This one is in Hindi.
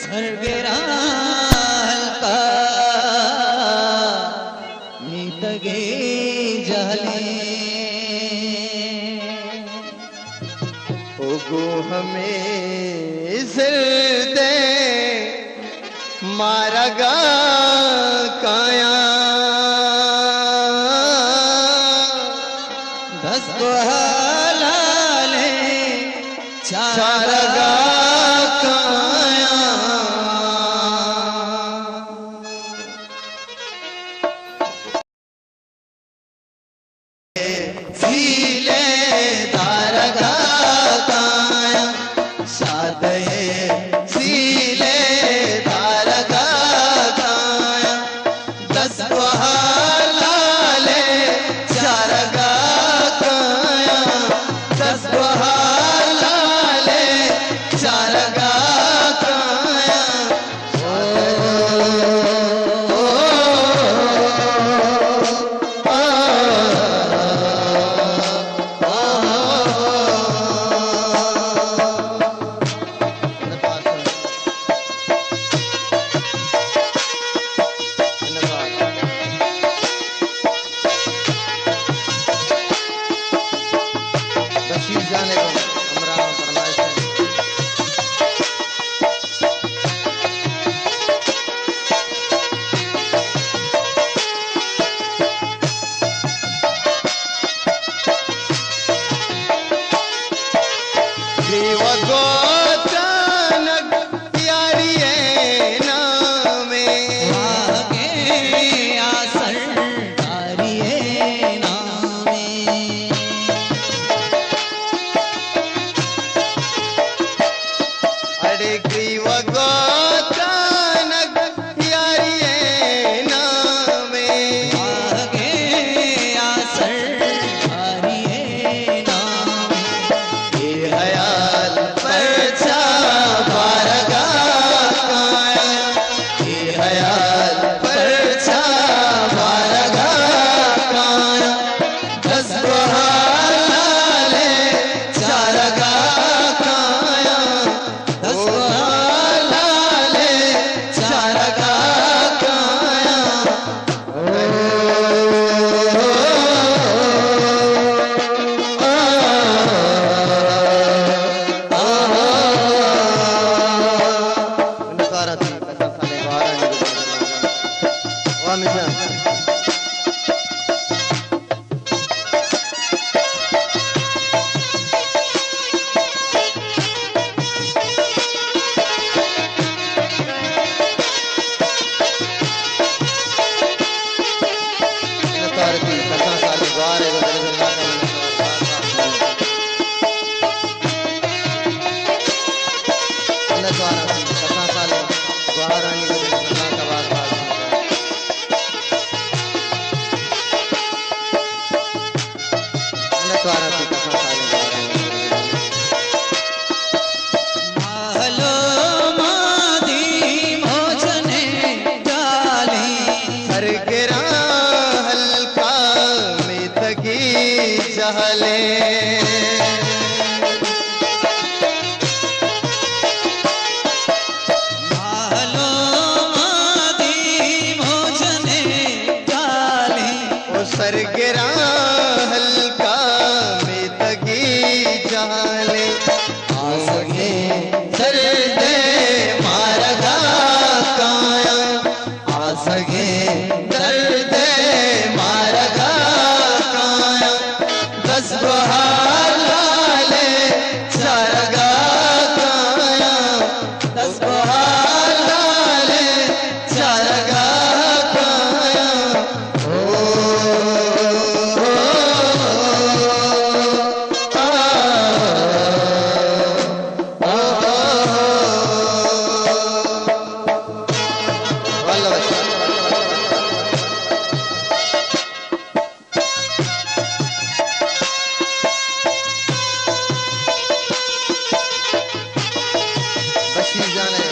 सर्गेरा हल्का नीतगे जहले ओगो हमें सिर दे मारगा काया दस को हलाले चारगा काया सीले दारगा काया सादये सीले दारगा काया दस को हलाले चारगा काया दस को हलाले चारगा काया बशीर जाने को हमरा फरमाइश है। देव गोतनक प्यारी है नामे वागे आसर तारिये नामे अरे ग्रीव गोतनक प्यारी है नामे वागे आसर तारिये नामे ये हयाल परचा बारगा काया ये हयाल परचा बारगा काया दस को हलाले चारगा काया दस को हलाले चारगा काया नकारा थी कथा साले बारह निकल वाह मिजान नकारा थी कथा साले बारह नकारा थी कथा साले बारह निकल नकारा थी कथा साले महलो मादी भोजने डाली सरगरा हल्का में तगी जहले महलो मादी भोजने डाली ओ सरगरा हल्का में तगी जहले आसगे दर्दे मारगा काया आसगे दर्दे मारगा काया दस को हलाले चारगा काया दस को हलाले चारगा काया बशीर जाने